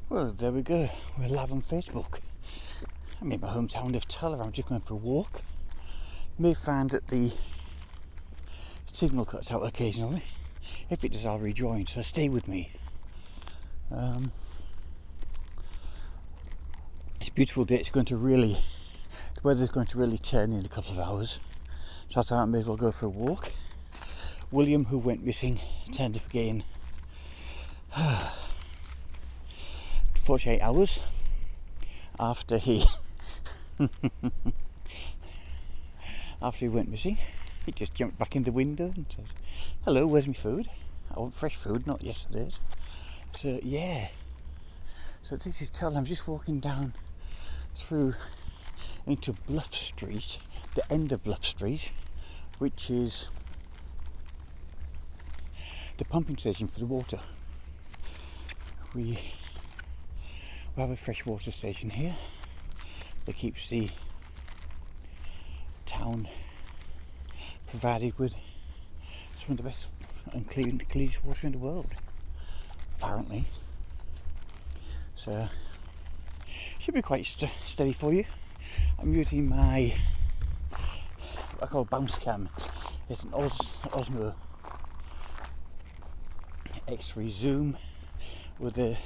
Well, there we go. We're live on Facebook. I'm in my hometown of Tullah. I'm just going for a walk. You may find that the signal cuts out occasionally. If it does, I'll rejoin, so stay with me. It's a beautiful day. The weather's going to really turn in a couple of hours. So I thought I may as well go for a walk. William, who went missing, turned up again 48 hours after he went missing. He just jumped back in the window and said, "Hello, where's my food? I want fresh food, not yesterday's." So yeah. So this is Tullah. I'm just walking down through into Bluff Street, the end of Bluff Street, which is the pumping station for the water. We have a freshwater station here that keeps the town provided with some of the best and cleanest water in the world, apparently. So should be quite steady for you. I'm using my what I call bounce cam. It's an Osmo X3 zoom with a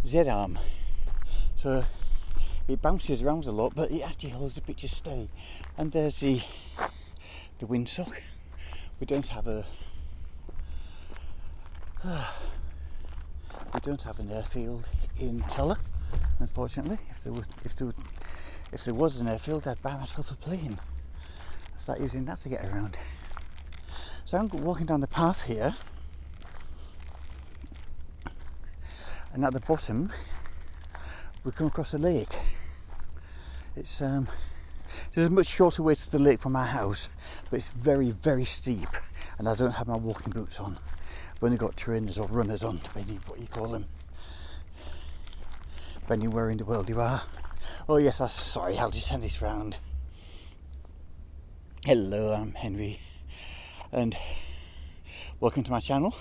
Z-arm, so it bounces around a lot, but it actually holds the picture steady. And there's the windsock. We don't have an airfield in Tullah, unfortunately. If there was an airfield, I'd buy myself a plane. I'd start using that to get around. So I'm walking down the path here, and at the bottom we come across a lake. There's a much shorter way to the lake from my house, but it's very, very steep, and I don't have my walking boots on. I've only got trainers or runners on, depending what you call them, depending where in the world you are. Oh yes, sorry, I'll just turn this round. Hello, I'm Henry, and welcome to my channel.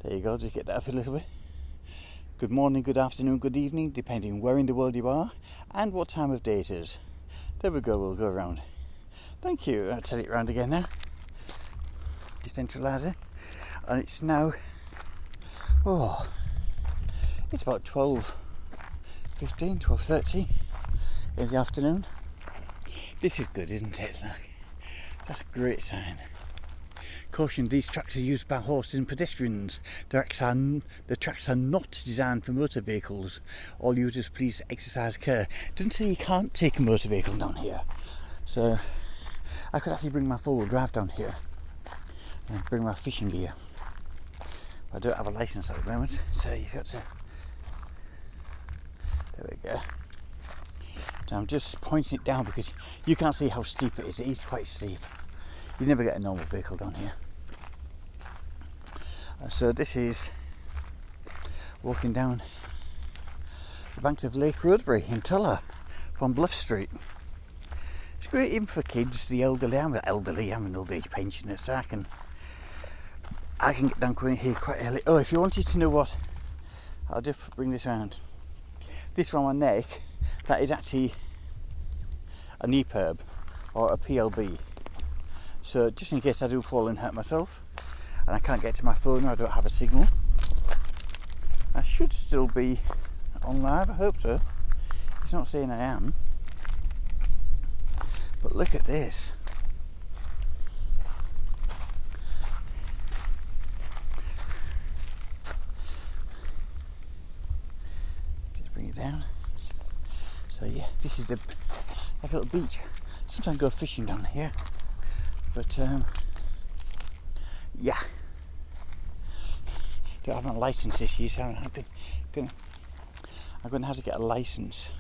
There you go, just get that up a little bit. Good morning, good afternoon, good evening, depending where in the world you are and what time of day it is. There we go, we'll go around. Thank you. I'll turn it round again now. Decentralise it. And it's now, it's about 12:15, 12:30 in the afternoon. This is good, isn't it? That's a great sign. Caution, these tracks are used by horses and pedestrians. The tracks are not designed for motor vehicles. All users please exercise care. It doesn't say you can't take a motor vehicle down here. So I could actually bring my four-wheel drive down here and bring my fishing gear. I don't have a license at the moment, so you've got to... There we go. So I'm just pointing it down because you can't see how steep it is. It is quite steep. You never get a normal vehicle down here. So this is walking down the banks of Lake Rosebery in Tullah from Bluff Street. It's great even for kids, the elderly. I'm an old age pensioner, so I can get down here quite early. Oh, if you wanted to know what, I'll just bring this around. This from my neck, that is actually an EPIRB or a PLB. So just in case I do fall and hurt myself and I can't get to my phone or I don't have a signal, I should still be on live, I hope so. It's not saying I am, but look at this. Just bring it down. So yeah, this is like a little beach. Sometimes I go fishing down here. But yeah, don't have my license this year, so I'm going to have to get a license.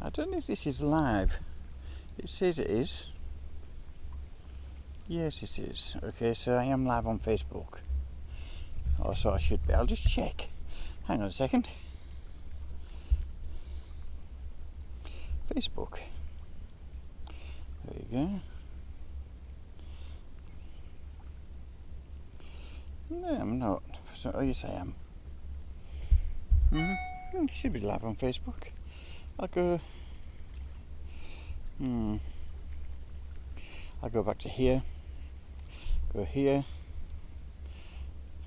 I don't know if this is live. It says it is. Yes, it is. Okay, so I am live on Facebook. Or so I should be. I'll just check. Hang on a second. Facebook. There you go. No, I'm not. So, oh, yes, I am. Should be live on Facebook. I'll go. I'll go back to here. Go here.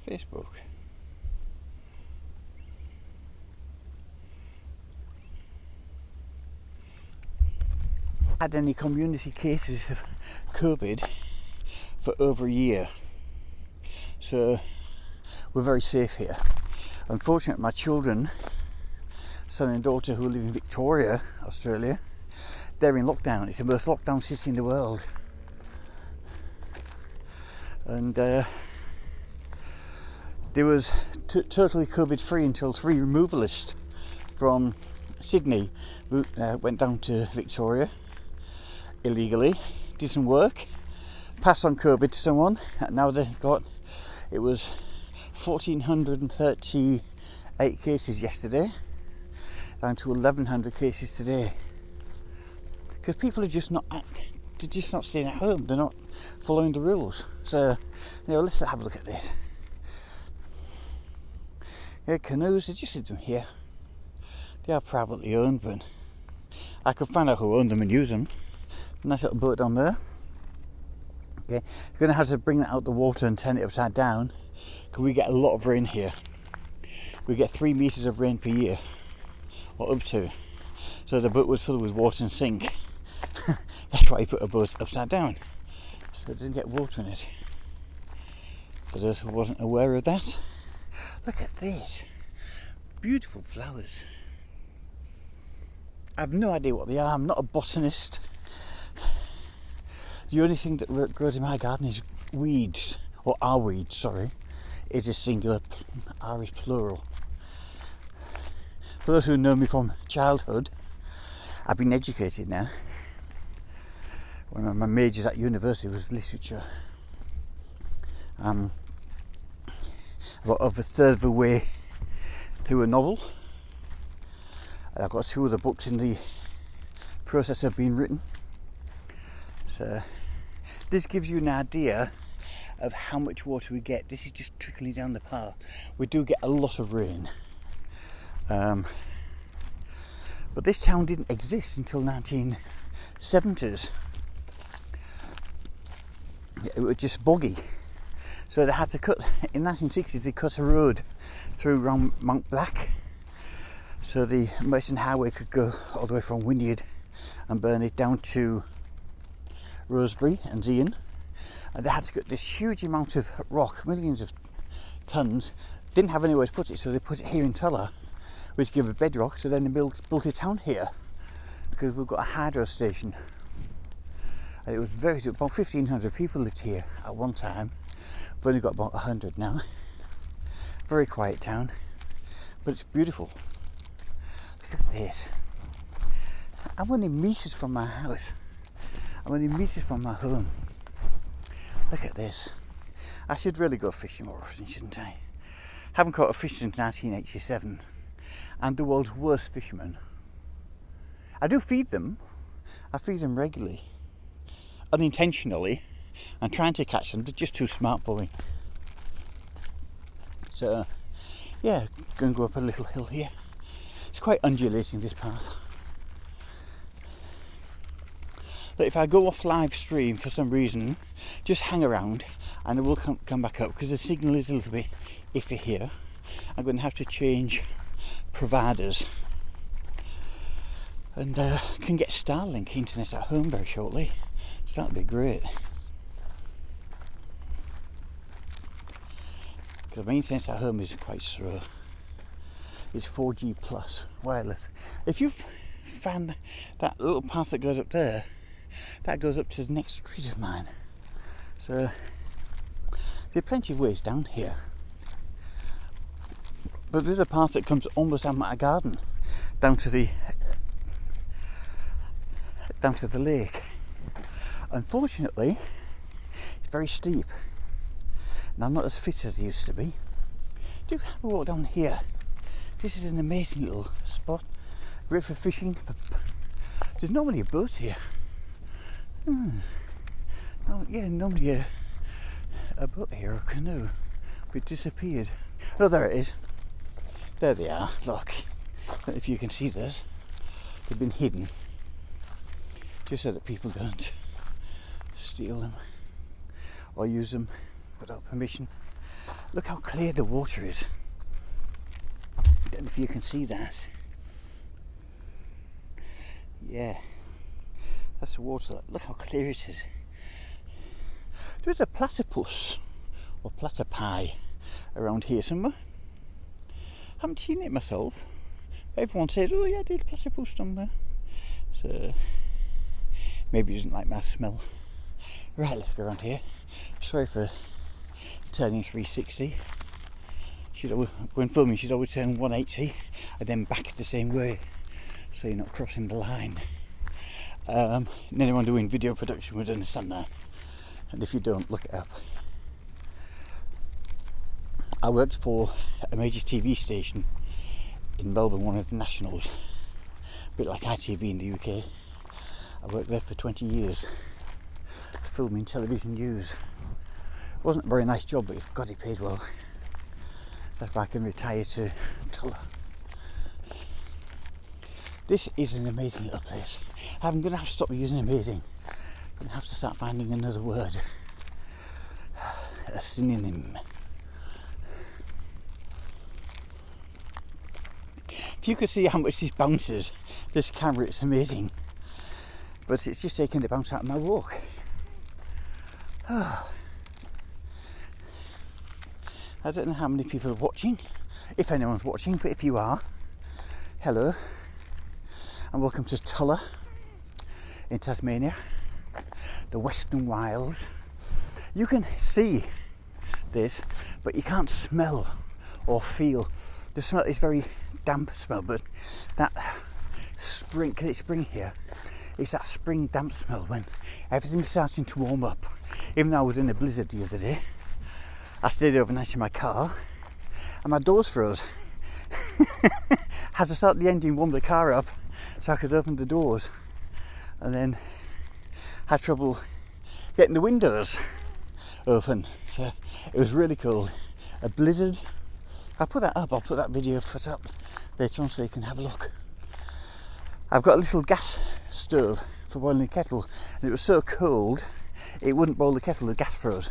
Facebook. Had any community cases of COVID for over a year, so we're very safe here. Unfortunately, my children, son and daughter, who live in Victoria, Australia, they're in lockdown. It's the most lockdown city in the world, and there was totally COVID free until 3 removalists from Sydney went down to Victoria illegally, did some work, passed on COVID to someone, and now they've got, it was 1,438 cases yesterday, down to 1,100 cases today. Because people are just not staying at home, they're not following the rules. So, let's have a look at this. Yeah, canoes, they just leave them here. They are privately owned, but I could find out who owned them and use them. Nice little boat down there. Okay, you're going to have to bring that out the water and turn it upside down, because we get a lot of rain here. We get 3 meters of rain per year, or up to. So the boat was filled with water and sink. That's why you put a boat upside down, so it doesn't get water in it. For those who wasn't aware of that, look at this. Beautiful flowers. I have no idea what they are. I'm not a botanist. The only thing that grows in my garden is weeds, or are weeds, sorry. It is singular, R is plural. For those who know me from childhood, I've been educated now. One of my majors at university was literature. About over a third of the way through a novel. I've got 2 other books in the process of being written. So this gives you an idea of how much water we get. This is just trickling down the path. We do get a lot of rain. But this town didn't exist until 1970s. It was just boggy. So they had to cut, in 1960s they cut a road through around Mount Black, so the Merchant Highway could go all the way from Wynyard and Burnett down to Rosebery and Zion, and they had to cut this huge amount of rock, millions of tons. Didn't have anywhere to put it, so they put it here in Tullah, which gave a bedrock. So then they built a town here, because we've got a hydro station, and it was about 1,500 people lived here at one time. We've only got about 100 now. Very quiet town, but it's beautiful. Look at this. I'm only meters from my house. I'm only meters from my home. Look at this. I should really go fishing more often, shouldn't I? Haven't caught a fish since 1987. I'm the world's worst fisherman. I do feed them. I feed them regularly. Unintentionally. I'm trying to catch them, they're just too smart for me. So, yeah, going to go up a little hill here. It's quite undulating, this path. But if I go off live stream for some reason, just hang around and it will come back up, because the signal is a little bit iffy here. I'm going to have to change providers, and can get Starlink internet at home very shortly, so that'll be great. Because my internet at home is quite slow. It's 4G plus wireless. If you've found that little path that goes up there, that goes up to the next street of mine. So there are plenty of ways down here. But there's a path that comes almost down my garden, down to the lake. Unfortunately, it's very steep, and I'm not as fit as I used to be. Do have a walk down here. This is an amazing little spot, great for fishing. There's normally a boat here. Oh, yeah, normally a boat here, or a canoe. It disappeared. Oh, there it is. There they are. Look. If you can see this, they've been hidden just so that people don't steal them or use them without permission. Look how clear the water is. I don't know if you can see that. Yeah, that's the water. Look how clear it is. There's a platypus or platypi around here somewhere. Haven't seen it myself. Everyone says, oh yeah, there's a platypus somewhere. So maybe it doesn't like my smell. Right, let's go around here. Sorry for turning 360. When filming, you should always turn 180 and then back the same way, so you're not crossing the line. And anyone doing video production would understand that. And if you don't, look it up. I worked for a major TV station in Melbourne, one of the nationals, a bit like ITV in the UK. I worked there for 20 years, filming television news. It wasn't a very nice job, but God, it paid well. That's why I can retire to Tullah. This is an amazing little place. I'm going to have to stop using amazing. I'm going to have to start finding another word, a synonym. If you could see how much this bounces, this camera, it's amazing. But it's just taking the bounce out of my walk. Oh. I don't know how many people are watching, if anyone's watching, but if you are, hello, and welcome to Tullah in Tasmania, the Western Wilds. You can see this, but you can't smell or feel. The smell is very damp smell, but that spring, because it's spring here, it's that spring damp smell when everything's starting to warm up. Even though I was in a blizzard the other day, I stayed overnight in my car and my doors froze. Had to start the engine, warm the car up so I could open the doors, and then had trouble getting the windows open. So it was really cold. A blizzard. I'll put that up, I'll put that video foot up later on so you can have a look. I've got a little gas stove for boiling the kettle, and it was so cold it wouldn't boil the kettle, the gas froze.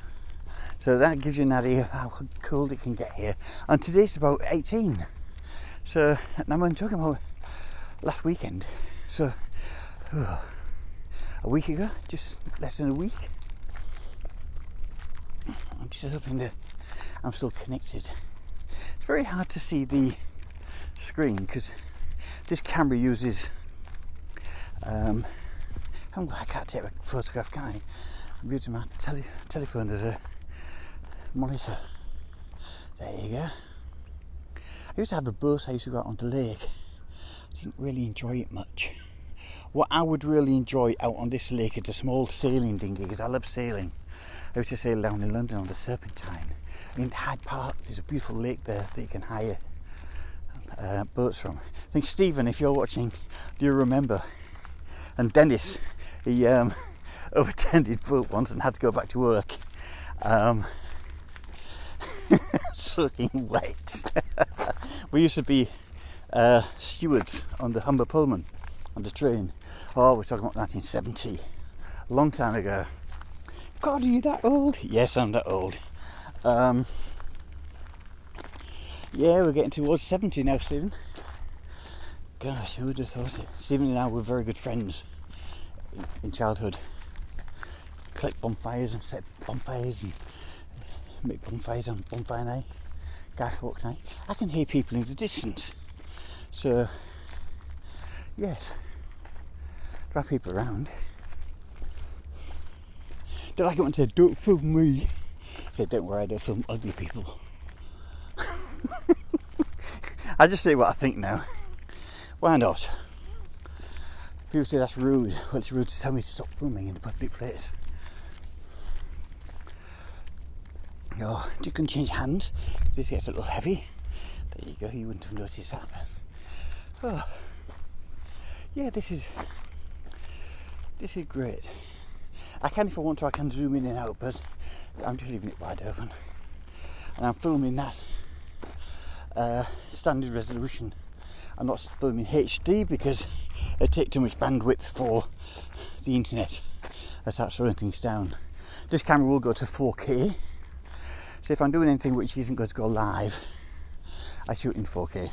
So that gives you an idea of how cold it can get here. And today's about 18. So, and I'm talking about last weekend. So, a week ago, just less than a week. I'm just hoping that I'm still connected. It's very hard to see the screen because this camera uses, I can't take a photograph, can I? I'm using my telephone as a monitor. There you go. I used to have a boat I used to go out on the lake. I didn't really enjoy it much. What I would really enjoy out on this lake is a small sailing dinghy, because I love sailing. I used to sail down in London on the Serpentine. In Hyde Park, there's a beautiful lake there that you can hire boats from. I think Stephen, if you're watching, do you remember? And Dennis, he overturned his boat once and had to go back to work. Soaking wet. We used to be stewards on the Humber Pullman on the train. Oh, we're talking about 1970, a long time ago. God, are you that old? Yes, I'm that old. Yeah, we're getting towards 70 now, Stephen. Gosh, who would have thought it? Stephen and I were very good friends in childhood. Collect bonfires and set bonfires and make bonfires on bonfire night, Guy Fawkes night. I can hear people in the distance. So, yes, there are people around. Don't like it when they say, don't film me. I say, don't worry, I don't film ugly people. I just say what I think now. Why not? People say that's rude. Well, it's rude to tell me to stop filming in a public place. Oh, you can change hands. This gets a little heavy. There you go, you wouldn't have noticed that. Oh, yeah, this is great. I can, if I want to, I can zoom in and out, but I'm just leaving it wide open. and I'm filming that standard resolution. I'm not filming HD because it takes too much bandwidth for the internet. I start slowing things down. This camera will go to 4K, so if I'm doing anything which isn't going to go live, I shoot in 4K. Look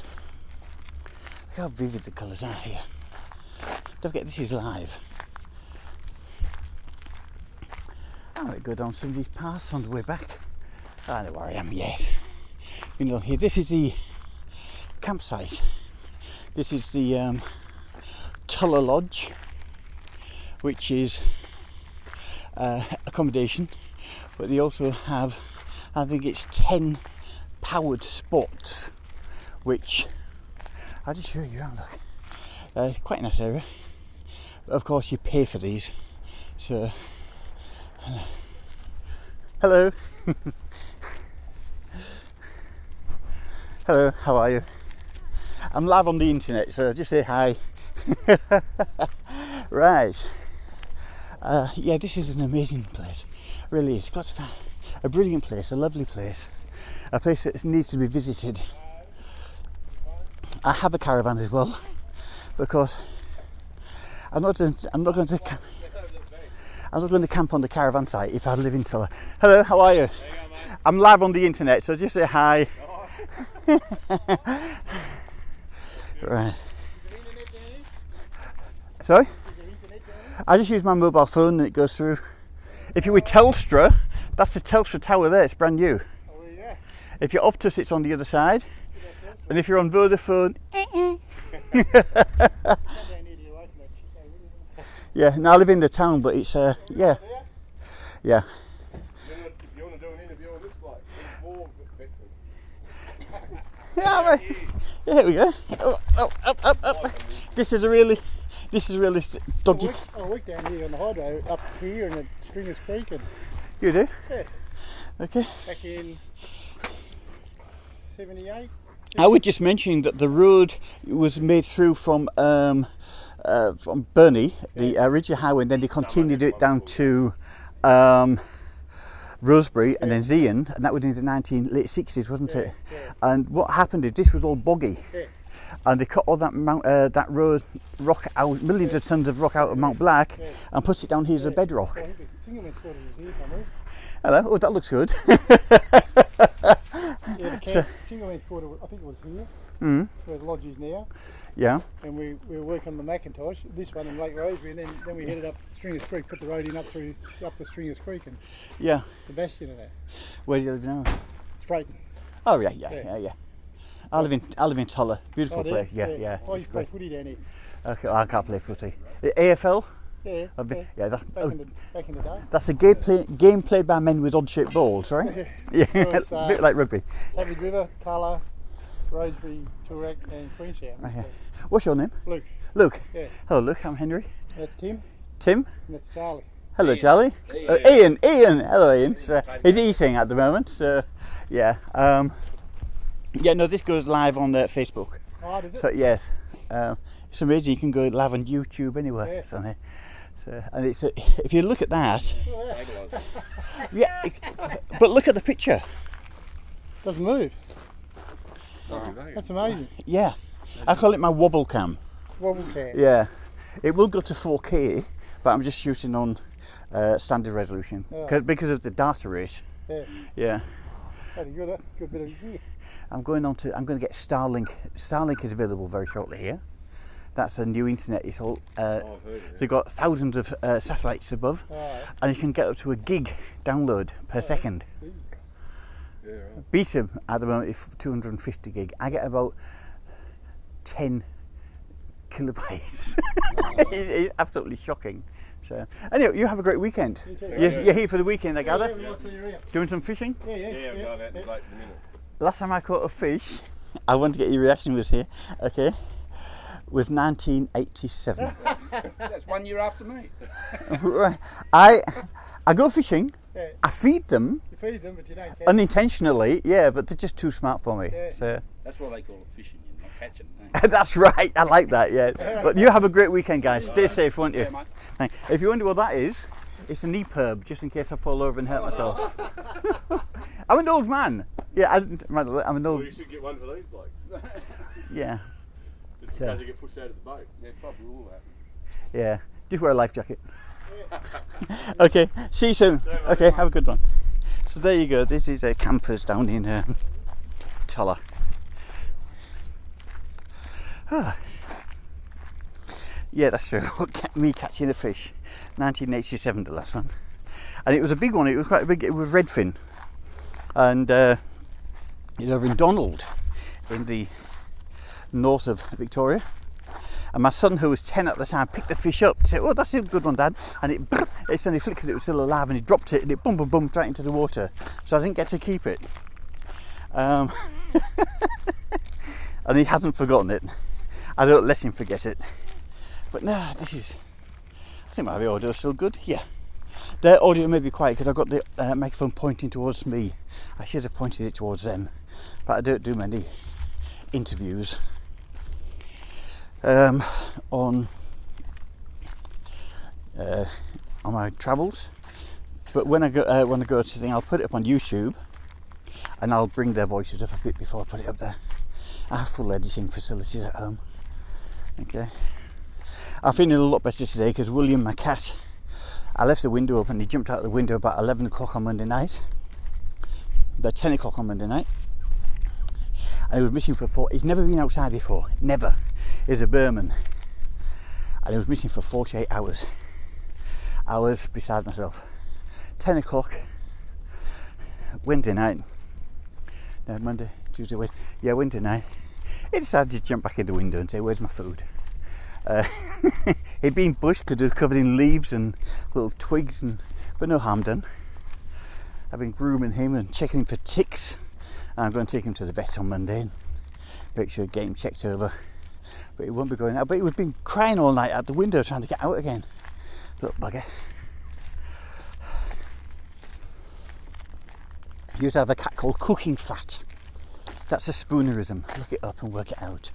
how vivid the colours are here. Don't forget this is live. I might go down some of these paths on the way back. I don't know where I am yet. You know, here, this is the campsite. This is the Tullah Lodge, which is accommodation, but they also have, I think it's 10 powered spots, which I'll just show you around. Look, quite a nice area. But of course, you pay for these. So, hello. Hello, how are you? I'm live on the internet, so just say hi. Right. Yeah, this is an amazing place. Really is. Got a brilliant place, a lovely place, a place that needs to be visited. I have a caravan as well, because I'm not going to camp on the caravan site if I live in Tullah. Hello, how are you? I'm live on the internet, so just say hi. Right. Sorry? I just use my mobile phone and it goes through. If you're with Telstra, that's the Telstra tower there, it's brand new. Oh, yeah. If you're Optus, it's on the other side. And if you're on Vodafone, yeah, now I live in the town, but it's, yeah. Yeah. You want to do an interview on this place? Yeah, right. Yeah, here we go. Oh, up. This is a really dodgy. I work down here on the hydro, up here in the Stringers Creek. And You do? yeah, Okay. back in 78. I would just mention that the road was made through from Burney, the original highway, and then they continued it down to Rosebery and then Zion, and that was in the late 60s, wasn't it? Yeah. And what happened is this was all boggy, Yeah. and they cut all that rock out, millions of tons of rock out of Mount Black, and put it down here as a bedrock. I think the Singleman's quarter was here somewhere. Hello, oh, that looks good. Yeah, the Singleman's quarter, I think it was here, where the lodge is now. Yeah. And we were working on the Macintosh, this one in Lake Rosebery, and then we headed up Stringers Creek, put the road in up the Stringers Creek and Yeah. the bastion of that. Where do you live now? Sprayton. Oh yeah. I live in Tullah. Beautiful Oh, place. there? Yeah. I used to play footy down here. Okay, well, I can't play footy. AFL? Yeah. That's, Back in the day. that's a game played by men with odd-shaped balls, right? Yeah, Well, a bit like rugby. Savage River, Tullah, Rosebery, Toorak and Queenstown. Okay. What's your name? Luke. Luke. Yeah. Hello, Luke. I'm Henry. That's Tim Tim. and that's Charlie. Hello, Charlie. Ian. Hello, Ian. So, he's eating at the moment. So, yeah. Yeah. No, this goes live on Facebook. Oh, does it? So yes, it's amazing. You can go live on YouTube anywhere. Yeah. So, and it's if you look at that, yeah. But look at the picture. Doesn't move. That's amazing. Yeah, I call it my wobble cam. Wobble cam. Yeah, it will go to 4K, but I'm just shooting on standard resolution because of the data rate. Yeah. Yeah. Had a good bit of gear. I'm going to get Starlink. Starlink is available very shortly here. That's a new internet. It's all. They've got thousands of satellites above, and you can get up to a gig download per second. Yeah, right. Beta at the moment is 250 gig. I get about 10 kilobytes. It's absolutely shocking. So anyway, you have a great weekend. You're here for the weekend, I gather. Yeah. Doing some fishing? Yeah. Yeah, we're going out in like a minute. Last time I caught a fish, I want to get your reaction, was here, okay, was 1987. That's 1 year after me. Right. I go fishing, Yeah. I feed them, You feed them, but you don't catch them. unintentionally, yeah, but they're just too smart for me. Yeah. So That's why they call it fishing, you're not catching. Eh? that's right, I like that, yeah. But you have a great weekend, guys. Stay safe, won't you? Yeah, mate. Thanks. If you wonder what that is, it's an EPIRB, just in case I fall over and hurt myself. I'm an old man. Yeah, I'm an Well, old. you should get one for these blokes. Yeah, Just So- in case they get pushed out of the boat. Yeah, probably will happen. yeah. Just wear a life jacket. Okay, see you soon. Yeah, mate, Okay, bye. have a good one. So there you go. This is campers down in Tullah. Ah. Yeah, that's true. Me catching a fish. 1987, the last one. And it was a big one. It was quite big. It was redfin. And it's over in Donald, in the north of Victoria. And my son, who was 10 at the time, picked the fish up. He said, "Oh, that's a good one, Dad." And it suddenly flickered. It was still alive, and he dropped it, and it bumped right into the water. So I didn't get to keep it. And he hasn't forgotten it. I don't let him forget it. But no, I think my audio is still good. Yeah. Their audio may be quiet because I've got the microphone pointing towards me. I should have pointed it towards them. But I don't do many interviews on my travels. But when I go to the thing, I'll put it up on YouTube, and I'll bring their voices up a bit before I put it up there. I have full editing facilities at home. Okay. I'm feeling a lot better today because William, my cat, I left the window open. He jumped out the window about 11 o'clock on Monday night. About 10 o'clock on Monday night. And he was missing for 4. He's never been outside before. Never. He's a Burman. And he was missing for 48 hours. I was beside myself. 10 o'clock. Wednesday night. No, Monday, Tuesday, Wednesday. Yeah, Wednesday night. He decided to jump back in the window and say, "Where's my food?" He'd been bushed because it was covered in leaves and little twigs, but no harm done. I've been grooming him and checking him for ticks. I'm going to take him to the vet on Monday and make sure get him checked over. But he won't be going out. But he was been crying all night at the window trying to get out again. Little bugger. He used to have a cat called Cooking Fat. That's a spoonerism. Look it up and work it out.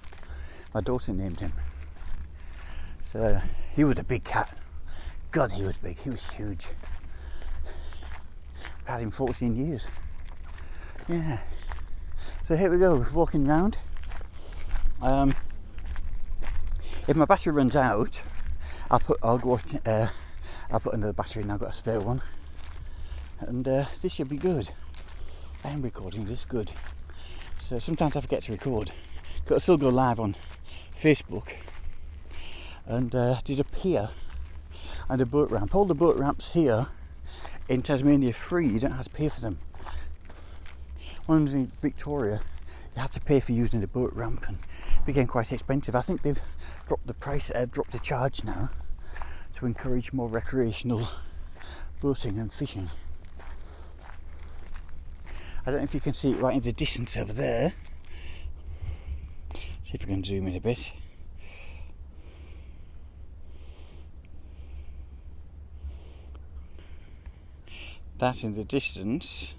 My daughter named him. So he was a big cat. God, he was big. He was huge. I've had him 14 years. Yeah. So here we go, walking round. If my battery runs out, I'll put another battery in. I've got a spare one, and this should be good. I am recording this good. So sometimes I forget to record. I'll still go live on Facebook. And there's a pier and a boat ramp. All the boat ramps here in Tasmania are free. You don't have to pay for them. One in Victoria, you had to pay for using the boat ramp, and it became quite expensive. I think they've dropped the price, dropped the charge now to encourage more recreational boating and fishing. I don't know if you can see it right in the distance over there. See if I can zoom in a bit. That in the distance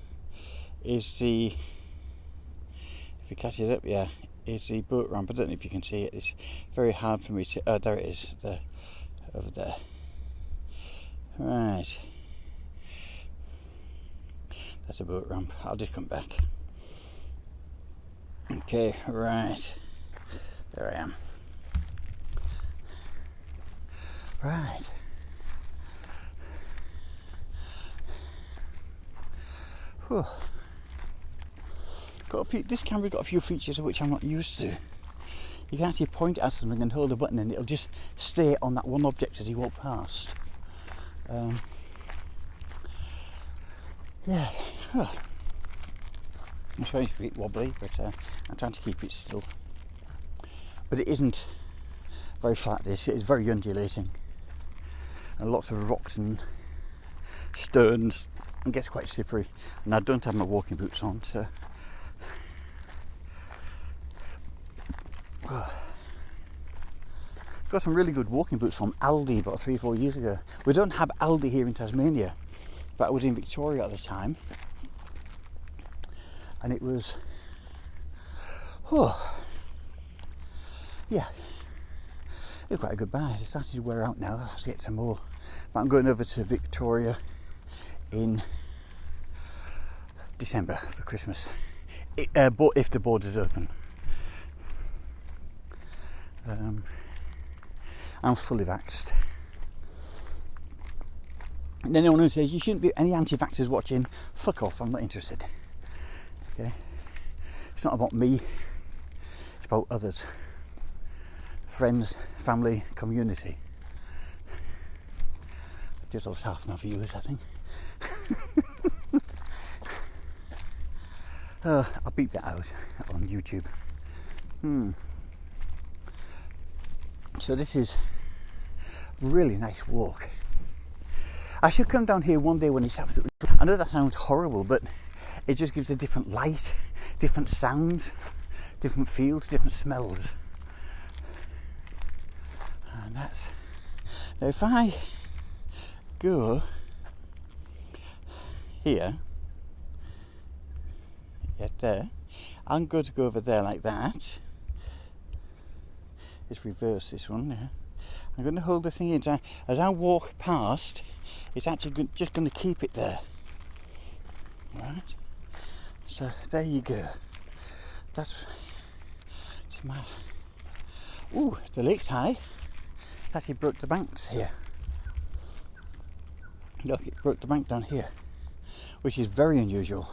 is the, if you catch it up, yeah, is the boat ramp. I don't know if you can see it. It's very hard for me to, oh, there it is, there, over there. Right. That's a boat ramp. I'll just come back. Okay, right. There I am. Right. Whew. Got a few. This camera's got a few features of which I'm not used to. You can actually point at something and hold a button, and it'll just stay on that one object as you walk past. Yeah. Huh. It's very a bit wobbly, but I'm trying to keep it still. But it isn't very flat. This it is very undulating, and lots of rocks and stones. It gets quite slippery, and I don't have my walking boots on, so got some really good walking boots from Aldi about 3 or 4 years ago. We don't have Aldi here in Tasmania, but I was in Victoria at the time, and it was yeah, it was quite a good buy. It's starting to wear out now. I'll have to get some more, but I'm going over to Victoria in December for Christmas. if the border's open. I'm fully vaxxed. And anyone who says you shouldn't be any anti-vaxxers watching, fuck off, I'm not interested. Okay? It's not about me, it's about others. Friends, family, community. Just lost half my viewers, I think. I'll beep that out on YouTube. So this is a really nice walk. I should come down here one day when it's absolutely... I know that sounds horrible, but it just gives a different light, different sounds, different feels, different smells. And that's... Now if I go here, there, I'm going to go over there like that. Let's reverse this one. Yeah. I'm going to hold the thing in. As I walk past, it's actually just going to keep it there. Right. So there you go. That's mad. Ooh, the lake's high. It actually broke the banks here. Look, it broke the bank down here, which is very unusual.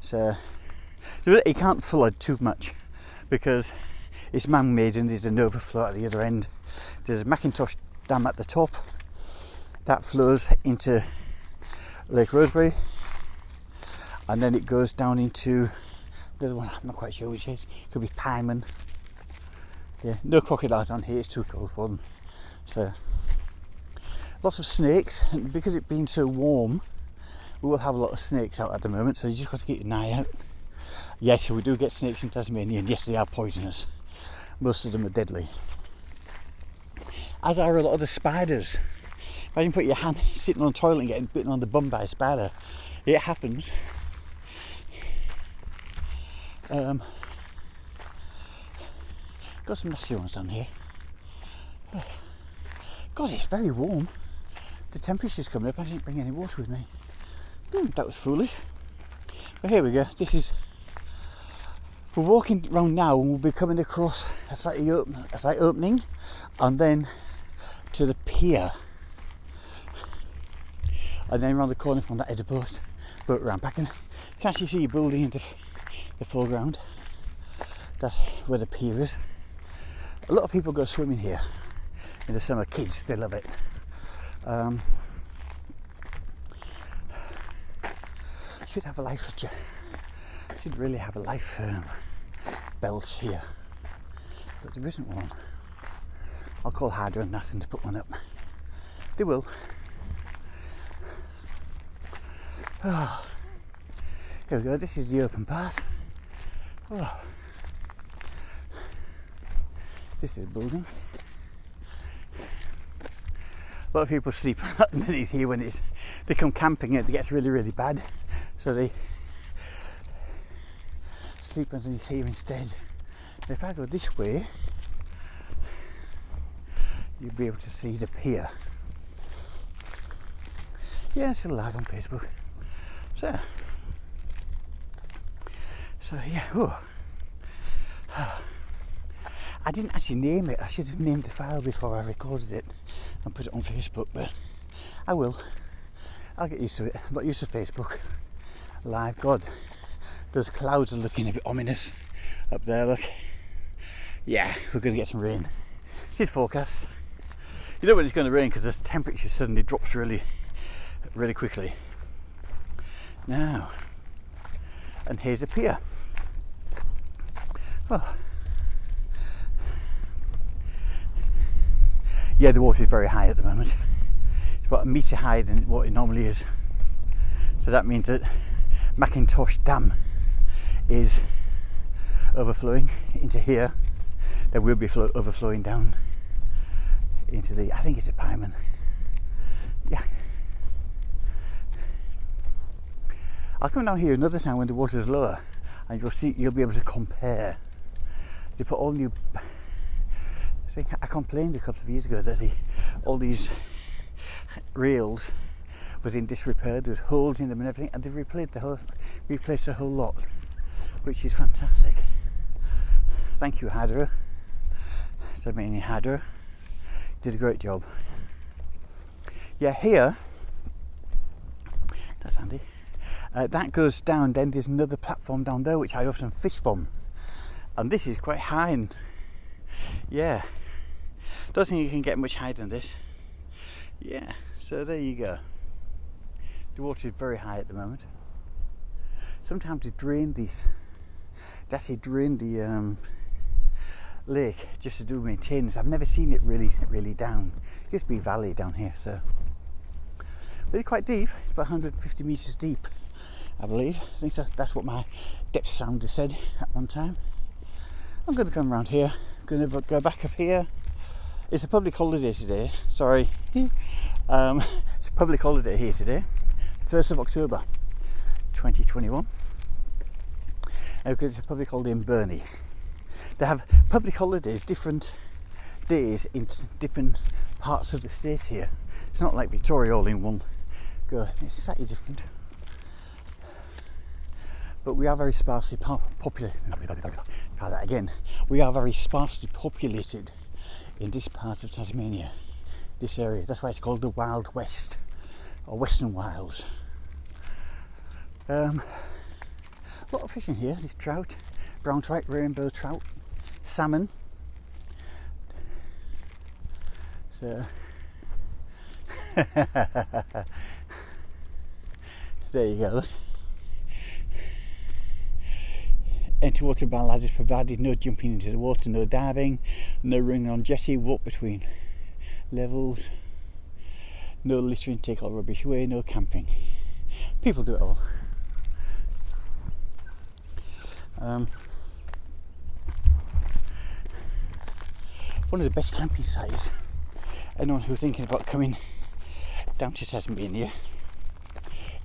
So it can't flood too much because it's man-made and there's an overflow at the other end. There's a Macintosh Dam at the top that flows into Lake Rosebery, and then it goes down into the other one. I'm not quite sure which it is. It could be Pyman. Yeah, no crocodiles on here, it's too cold for them. So lots of snakes, and because it's been so warm, we will have a lot of snakes out at the moment, so you just got to keep an eye out. Yes, we do get snakes in Tasmania, and yes, they are poisonous. Most of them are deadly. As are a lot of the spiders. If you put your hand sitting on the toilet and getting bitten on the bum by a spider, it happens. Got some nasty ones down here. God, it's very warm. The temperature's coming up. I didn't bring any water with me. That was foolish. But here we go. We're walking around now, and we'll be coming across a slight opening, and then to the pier, and then around the corner from that other boat ramp. I can actually see a building in the foreground. That's where the pier is. A lot of people go swimming here in the summer. Kids, they love it. Should have a life. Should really have a life belt here, but there isn't one. I'll call Harder and Nathan to put one up. They will. Oh, here we go. This is the open path. Oh. This is a building. A lot of people sleep underneath here when they come camping and it gets really, really bad. So they sleep underneath here instead. And if I go this way, you'll be able to see the pier. Yeah, it's still live on Facebook. So yeah. Oh. I didn't actually name it. I should have named the file before I recorded it and put it on Facebook, but I will. I'll get used to it. I'm not used to Facebook Live. God, those clouds are looking a bit ominous up there. Look. Yeah, we're going to get some rain. This is forecast. You know when it's going to rain because the temperature suddenly drops really, really quickly. Now, and here's a pier. Oh. Yeah, the water is very high at the moment. It's about a metre higher than what it normally is. So that means that Macintosh Dam is overflowing into here. There will be overflowing down into the, I think it's a Pyman. Yeah. I'll come down here another time when the water is lower, and you'll be able to compare. They put all new. I complained a couple of years ago that all these rails was in disrepair. There was holes in them and everything, and they've replaced the whole lot. which is fantastic. Thank you, Hydro. Tasmania Hydro. Did a great job. Yeah, here, that's handy. That goes down, then there's another platform down there which I often fish from. And this is quite high, and yeah, don't think you can get much higher than this. Yeah, so there you go. The water is very high at the moment. Sometimes they drain these. They actually drain the lake just to do maintenance. I've never seen it really down. It used to be a valley down here, so. But it's quite deep. It's about 150 metres deep, I believe. I think that's what my depth sounder said at one time. I'm going to come around here. I'm going to go back up here. It's a public holiday today. Sorry. It's a public holiday here today. 1st of October 2021. Because it's a public holiday in Burnie. They have public holidays, different days in different parts of the state here. It's not like Victoria all in one go. It's slightly different. But we are very sparsely populated. Try that again. We are very sparsely populated in this part of Tasmania, this area. That's why it's called the Wild West, or Western Wilds. A lot of fishing here. There's trout, brown trout, rainbow trout, salmon. So there you go. Entry water by ladders provided, no jumping into the water, no diving, no running on jetty, walk between levels, no littering, take all rubbish away, no camping. People do it all. One of the best camping sites, anyone who's thinking about coming down to Tasmania,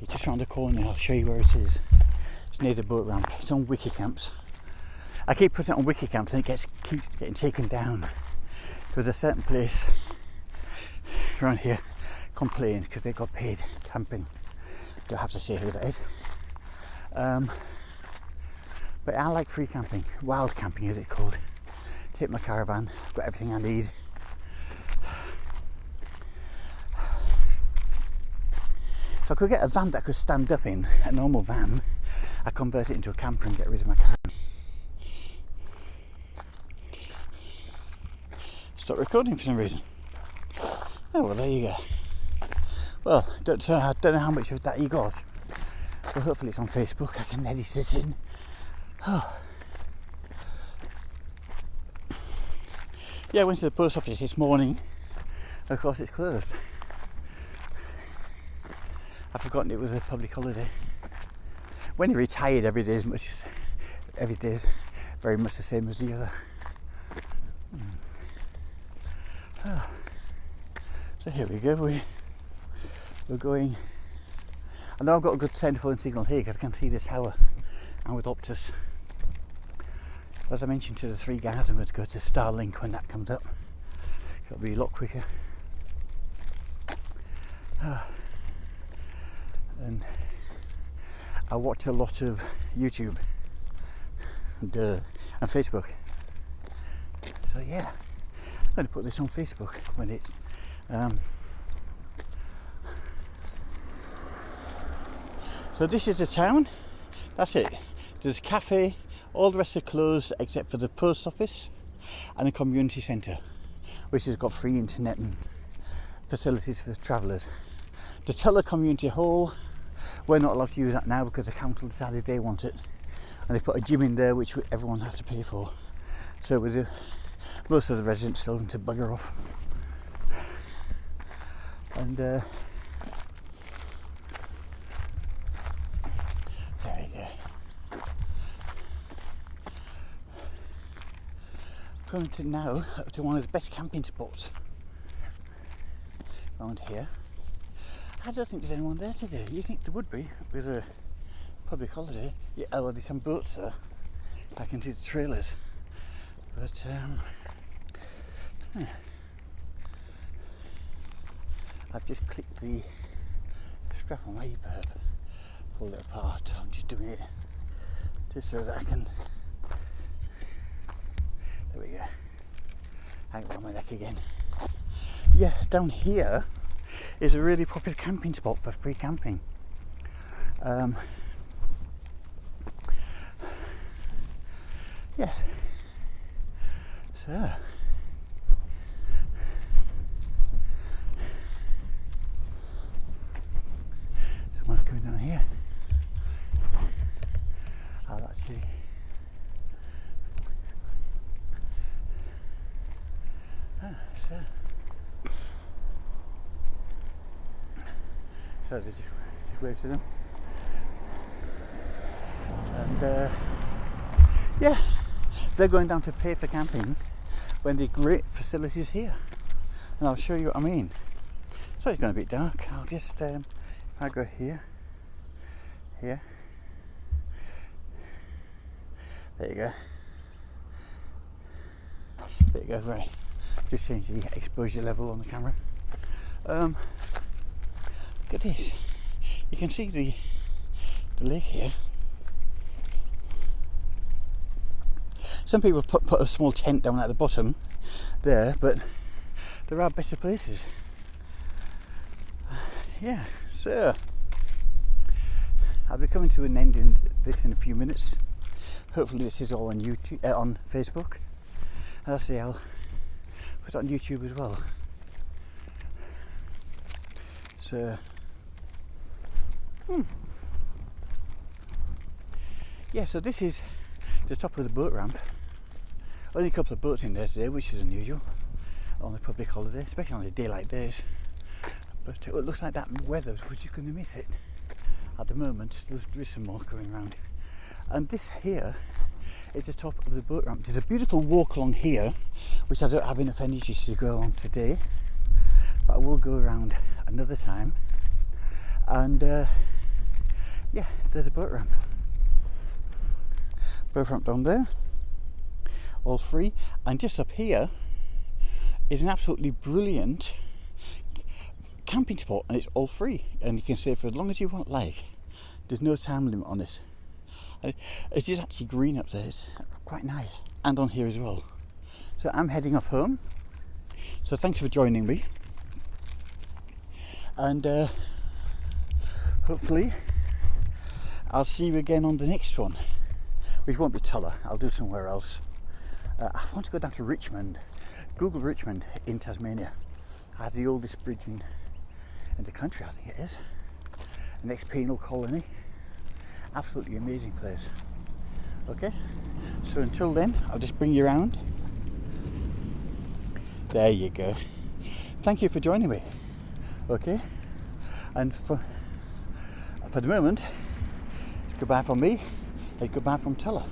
it's just around the corner. I'll show you where it is. It's near the boat ramp. It's on Wiki Camps. I keep putting it on Wiki Camps and it keeps getting taken down. There's a certain place around here complained because they got paid camping. Don't have to say who that is. But I like free camping, wild camping as it's called. Take my caravan, I've got everything I need. If I could get a van that I could stand up in, a normal van, I'd convert it into a camper and get rid of my car. Stop recording for some reason. Oh well, there you go. Well, I don't know how much of that you got, but hopefully it's on Facebook. I can edit it in. Oh. Yeah, I went to the post office this morning. Of course, it's closed. I've forgotten it was a public holiday. When you're retired, every day is very much the same as the other. Oh. So here we go. We're going. I know I've got a good telephone signal here because I can see the tower. And with Optus. As I mentioned to the three guys, I'm going to go to Starlink when that comes up. It'll be a lot quicker. And I watch a lot of YouTube and Facebook. So yeah, I'm going to put this on Facebook when it's so this is the town. That's it. There's a cafe, all the rest are closed except for the post office and a community centre, which has got free internet and facilities for travellers. The Tullah Community Hall, we're not allowed to use that now because the council decided they want it, and they put a gym in there which everyone has to pay for. So with most of the residents told them to bugger off. And there you go. Going to now to one of the best camping spots around here. I don't think there's anyone there today. You think there would be with a public holiday? Yeah, well, there's some boats there. I can see the trailers, but I've just clicked the strap on my EPIRB, pulled it apart. I'm just doing it just so that I can, there we go, hang around my neck again. Yeah, down here is a really popular camping spot for free camping. Yes, so someone's coming down here. I'll actually so they just wave to them, and yeah, they're going down to pay for camping when the great facilities here, and I'll show you what I mean. So it's going to be dark. I'll just if I go here, there you go, right, just change the exposure level on the camera. Look at this, you can see the lake here. Some people put a small tent down at the bottom there, but there are better places. Yeah, so I'll be coming to an end in this in a few minutes. Hopefully this is all on YouTube, on Facebook, and I'll put it on YouTube as well. So yeah, so this is the top of the boat ramp. Only a couple of boats in there today, which is unusual on a public holiday, especially on a day like this. But it looks like that weather, we're just going to miss it. At the moment, there is some more going around. And this here is the top of the boat ramp. There's a beautiful walk along here, which I don't have enough energy to go on today, but I will go around another time. And yeah, there's a boat ramp. Boat ramp down there, all free. And just up here is an absolutely brilliant camping spot, and it's all free, and you can stay for as long as you want. Like, there's no time limit on this. And it's just actually green up there, it's quite nice, and on here as well. So I'm heading off home, so thanks for joining me, and hopefully I'll see you again on the next one, which won't be Tullah. I'll do somewhere else. I want to go down to Richmond. Google Richmond in Tasmania. I have the oldest bridge in the country, I think it is. An ex-penal colony. Absolutely amazing place. Okay, so until then, I'll just bring you around. There you go. Thank you for joining me. Okay, and for the moment, goodbye from me, and goodbye from Tullah.